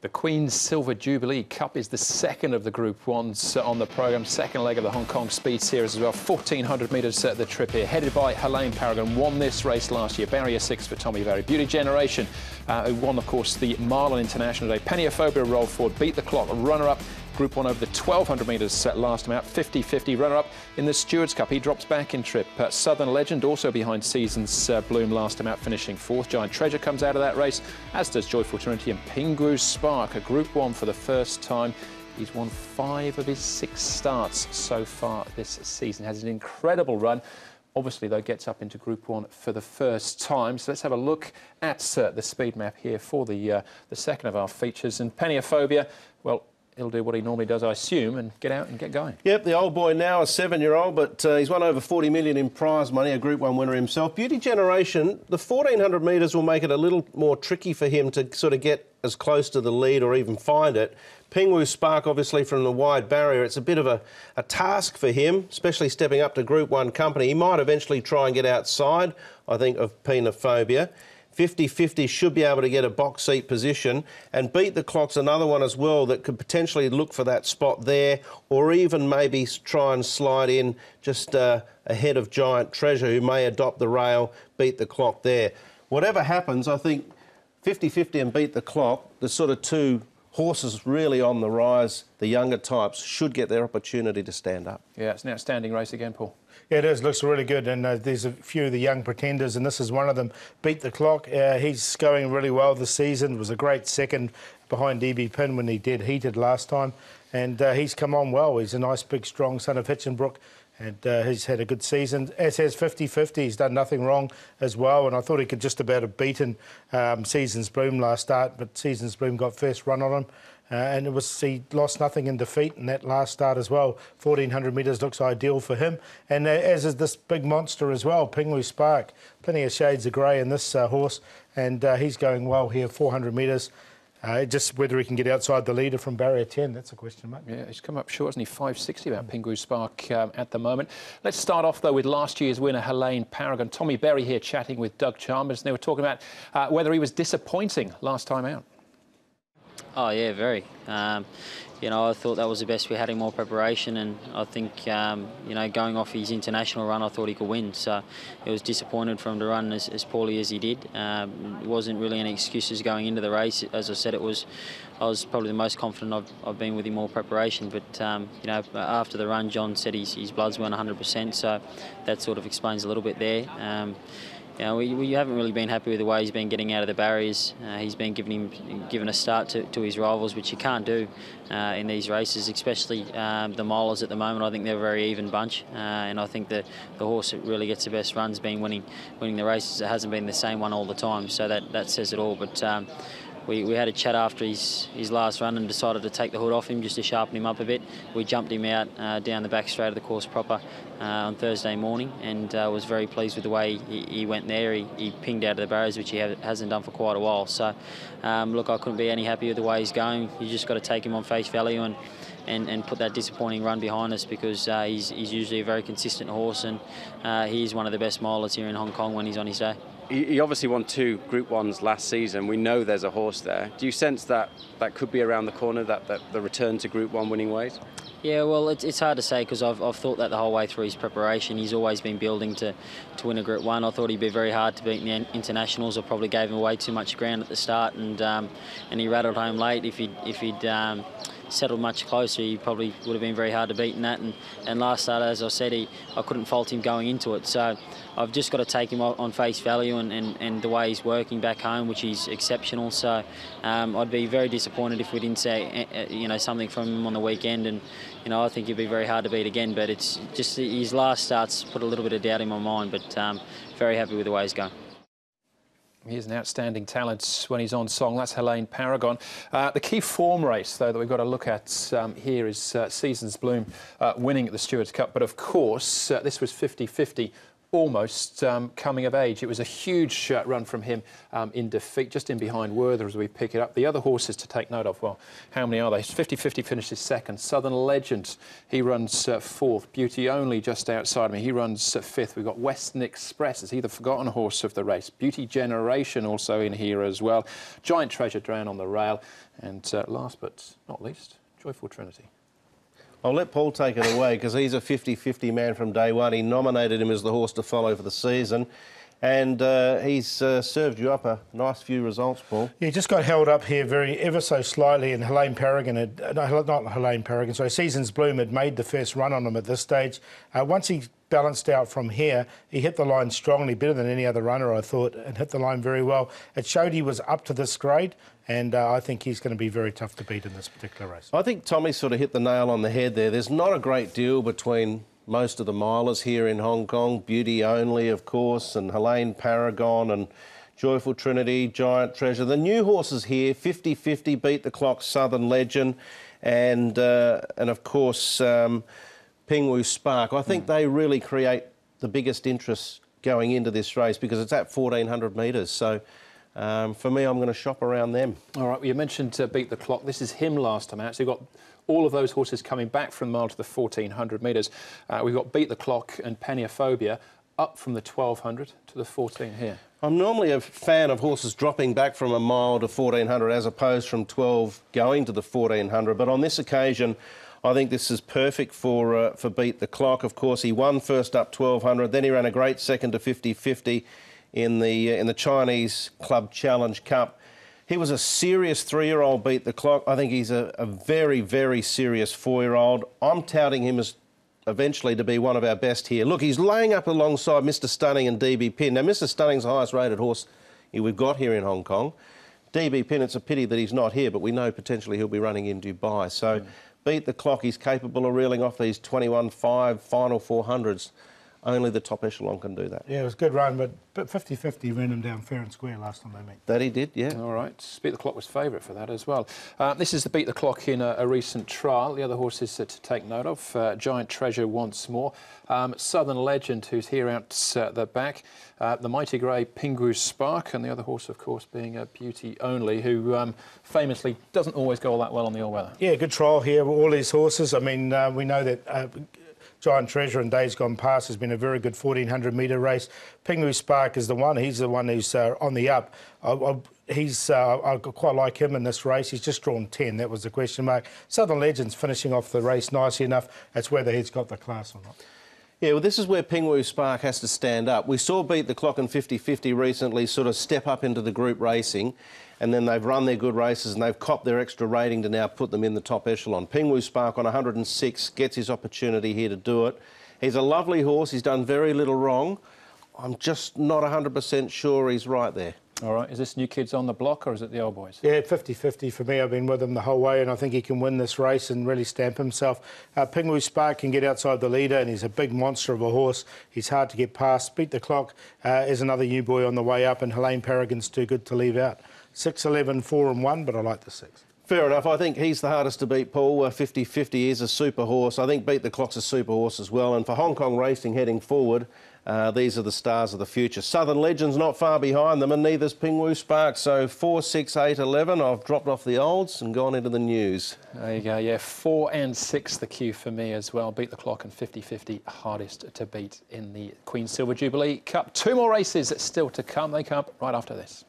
The Queen's Silver Jubilee Cup is the second of the Group 1s on the programme, second leg of the Hong Kong Speed Series as well. 1,400 metres the trip here, headed by Helene Paragon, won this race last year. Barrier 6 for Tommy Berry. Beauty Generation, who won, of course, the Marlin International Day. Peniophobia rolled forward, beat the clock, runner-up. Group 1 over the 1,200 metres last time out, 50-50 runner-up in the Stewards Cup. He drops back in trip. Southern Legend also behind Seasons Bloom last time out, finishing 4th. Giant Treasure comes out of that race, as does Joyful Trinity and Pingu Spark, a Group 1 for the first time. He's won 5 of his 6 starts so far this season. Has an incredible run. Obviously, though, gets up into Group 1 for the first time. So let's have a look at the speed map here for the second of our features. And Peniophobia, well, he'll do what he normally does, I assume, and get out and get going. Yep, the old boy now, a 7-year-old, but he's won over 40 million in prize money, a Group 1 winner himself. Beauty Generation, the 1,400 metres will make it a little more tricky for him to sort of get as close to the lead or even find it. Pingu Spark, obviously, from the wide barrier, it's a bit of a task for him, especially stepping up to Group 1 company. He might eventually try and get outside, I think, of Peniophobia. 50-50 should be able to get a box seat position, and Beat the Clock's another one as well that could potentially look for that spot there, or even maybe try and slide in just ahead of Giant Treasure, who may adopt the rail, Beat the Clock there. Whatever happens, I think 50-50 and Beat the Clock, the sort of two horses really on the rise, the younger types, should get their opportunity to stand up. Yeah, it's an outstanding race again, Paul. Yeah, it is. Looks really good, and there's a few of the young pretenders, and this is one of them. Beat the Clock. He's going really well this season. Was a great second behind DB Pin when he did heated last time, and he's come on well. He's a nice, big, strong son of Hitchinbrook, and he's had a good season. As has 50-50. He's done nothing wrong as well, and I thought he could just about have beaten Seasons Bloom last start, but Seasons Bloom got first run on him. And he lost nothing in defeat in that last start as well. 1,400 metres looks ideal for him. And as is this big monster as well, Pingu Spark. Plenty of shades of grey in this horse, and he's going well here, 400 metres. Just whether he can get outside the leader from barrier 10, that's a question, mate. Yeah, he's come up short, hasn't he? 560 about Pingu Spark at the moment. Let's start off, though, with last year's winner, Helene Paragon. Tommy Berry here chatting with Doug Chalmers, and they were talking about whether he was disappointing last time out. Oh yeah, very. You know, I thought that was the best we had in more preparation, and I think you know, going off his international run, I thought he could win. So it was disappointed for him to run as poorly as he did. It wasn't really any excuses going into the race. As I said, I was probably the most confident I've been with in more preparation. But you know, after the run, John said his bloods weren't 100%, so that sort of explains a little bit there. You know, we haven't really been happy with the way he's been getting out of the barriers. He's been given a start to his rivals, which you can't do in these races, especially the milers at the moment. I think they're a very even bunch, and I think the horse that really gets the best runs been winning the races. It hasn't been the same one all the time, so that says it all. But we had a chat after his last run and decided to take the hood off him just to sharpen him up a bit. We jumped him out down the back straight of the course proper on Thursday morning, and was very pleased with the way he went there. He pinged out of the barriers, which he hasn't done for quite a while. So look, I couldn't be any happier with the way he's going. You just got to take him on face value and put that disappointing run behind us, because he's usually a very consistent horse, and he's one of the best milers here in Hong Kong when he's on his day. He obviously won 2 Group 1s last season. We know there's a horse there. Do you sense that could be around the corner, that the return to Group 1 winning ways? Yeah, well, it's hard to say, because I've thought that the whole way through his preparation. He's always been building to win a Group 1. I thought he'd be very hard to beat in the internationals. I probably gave him away too much ground at the start, and he rattled home late. If he'd settled much closer, he probably would have been very hard to beat in that. And last start, as I said, I couldn't fault him going into it. So I've just got to take him on face value and the way he's working back home, which is exceptional. So I'd be very disappointed if we didn't say you know, something from him on the weekend. And you know, I think he'd be very hard to beat again. But it's just his last starts put a little bit of doubt in my mind. But very happy with the way he's going. He is an outstanding talent when he's on song. That's Helene Paragon. The key form race, though, that we've got to look at here is Seasons Bloom winning at the Stewards Cup. But, of course, this was 50-50. almost coming of age. It was a huge run from him in defeat, just in behind Werther as we pick it up. The other horses to take note of, well, how many are they? 50-50 finishes second. Southern Legend, he runs fourth. Beauty Only just outside of me, he runs fifth. We've got Western Express, is he the forgotten horse of the race? Beauty Generation also in here as well. Giant Treasure Drown on the rail. And last but not least, Joyful Trinity. I'll let Paul take it away because he's a 50-50 man from day one. He nominated him as the horse to follow for the season. And he's served you up a nice few results, Paul. Yeah, just got held up here ever so slightly, and Helene Paragon not Helene Paragon, sorry, Season's Bloom had made the first run on him at this stage. Once he balanced out from here, he hit the line strongly, better than any other runner, I thought, and hit the line very well. It showed he was up to this grade, and I think he's going to be very tough to beat in this particular race. I think Tommy sort of hit the nail on the head there. There's not a great deal between most of the milers here in Hong Kong. Beauty Only, of course, and Helene Paragon and Joyful Trinity, Giant Treasure. The new horses here, 50-50, Beat the Clock, Southern Legend, and of course, Pingwu Spark. I think they really create the biggest interest going into this race because it's at 1,400 metres. So for me, I'm going to shop around them. All right, well, you mentioned Beat the Clock. This is him last time out. So you've got all of those horses coming back from the mile to the 1,400 metres. We've got Beat the Clock and Peniophobia up from the 1,200 to the 14 here. I'm normally a fan of horses dropping back from a mile to 1,400 as opposed from 12 going to the 1,400. But on this occasion, I think this is perfect for Beat the Clock. Of course, he won first up 1,200. Then he ran a great second to 50-50 in the Chinese Club Challenge Cup. He was a serious 3-year-old Beat the Clock. I think he's a very, very serious 4-year-old. I'm touting him as eventually to be one of our best here. Look, he's laying up alongside Mr Stunning and DB Pin. Now, Mr Stunning's the highest rated horse we've got here in Hong Kong. DB Pin, it's a pity that he's not here, but we know potentially he'll be running in Dubai. So Beat the Clock, he's capable of reeling off these 21.5 final 400s. Only the top echelon can do that. Yeah, it was a good run, but 50-50 ran him down fair and square last time they met. That he did, yeah. All right. Beat the Clock was favourite for that as well. This is the Beat the Clock in a recent trial. The other horses to take note of. Giant Treasure once more. Southern Legend, who's here out the back. The Mighty Grey Pingwu Spark, and the other horse, of course, being Beauty Only, who famously doesn't always go all that well on the all-weather. Yeah, good trial here with all these horses. I mean, we know that Giant Treasure in days gone past has been a very good 1,400 metre race. Pingwu Spark is the one. He's the one who's on the up. I quite like him in this race. He's just drawn 10. That was the question mark. Southern Legend's finishing off the race nicely enough. It's whether he's got the class or not. Yeah, well, this is where Pingwu Spark has to stand up. We saw Beat the Clock and 50-50 recently sort of step up into the group racing, and then they've run their good races and they've copped their extra rating to now put them in the top echelon. Pingwu Spark on 106 gets his opportunity here to do it. He's a lovely horse. He's done very little wrong. I'm just not 100% sure he's right there. All right. Is this new kids on the block or is it the old boys? Yeah, 50-50 for me. I've been with him the whole way and I think he can win this race and really stamp himself. Pingwu Spark can get outside the leader and he's a big monster of a horse. He's hard to get past. Beat the Clock is another new boy on the way up and Helene Paragon's too good to leave out. 6, 11, 4 and 1, but I like the 6. Fair enough. I think he's the hardest to beat, Paul. 50-50 is a super horse. I think Beat the Clock's a super horse as well. And for Hong Kong racing heading forward, these are the stars of the future. Southern Legend's not far behind them, and neither's Pingwu Spark. So 4, 6, 8, 11. I've dropped off the olds and gone into the news. There you go. Yeah, 4 and 6 the queue for me as well. Beat the Clock and 50-50 hardest to beat in the Queen's Silver Jubilee Cup. 2 more races still to come. They come up right after this.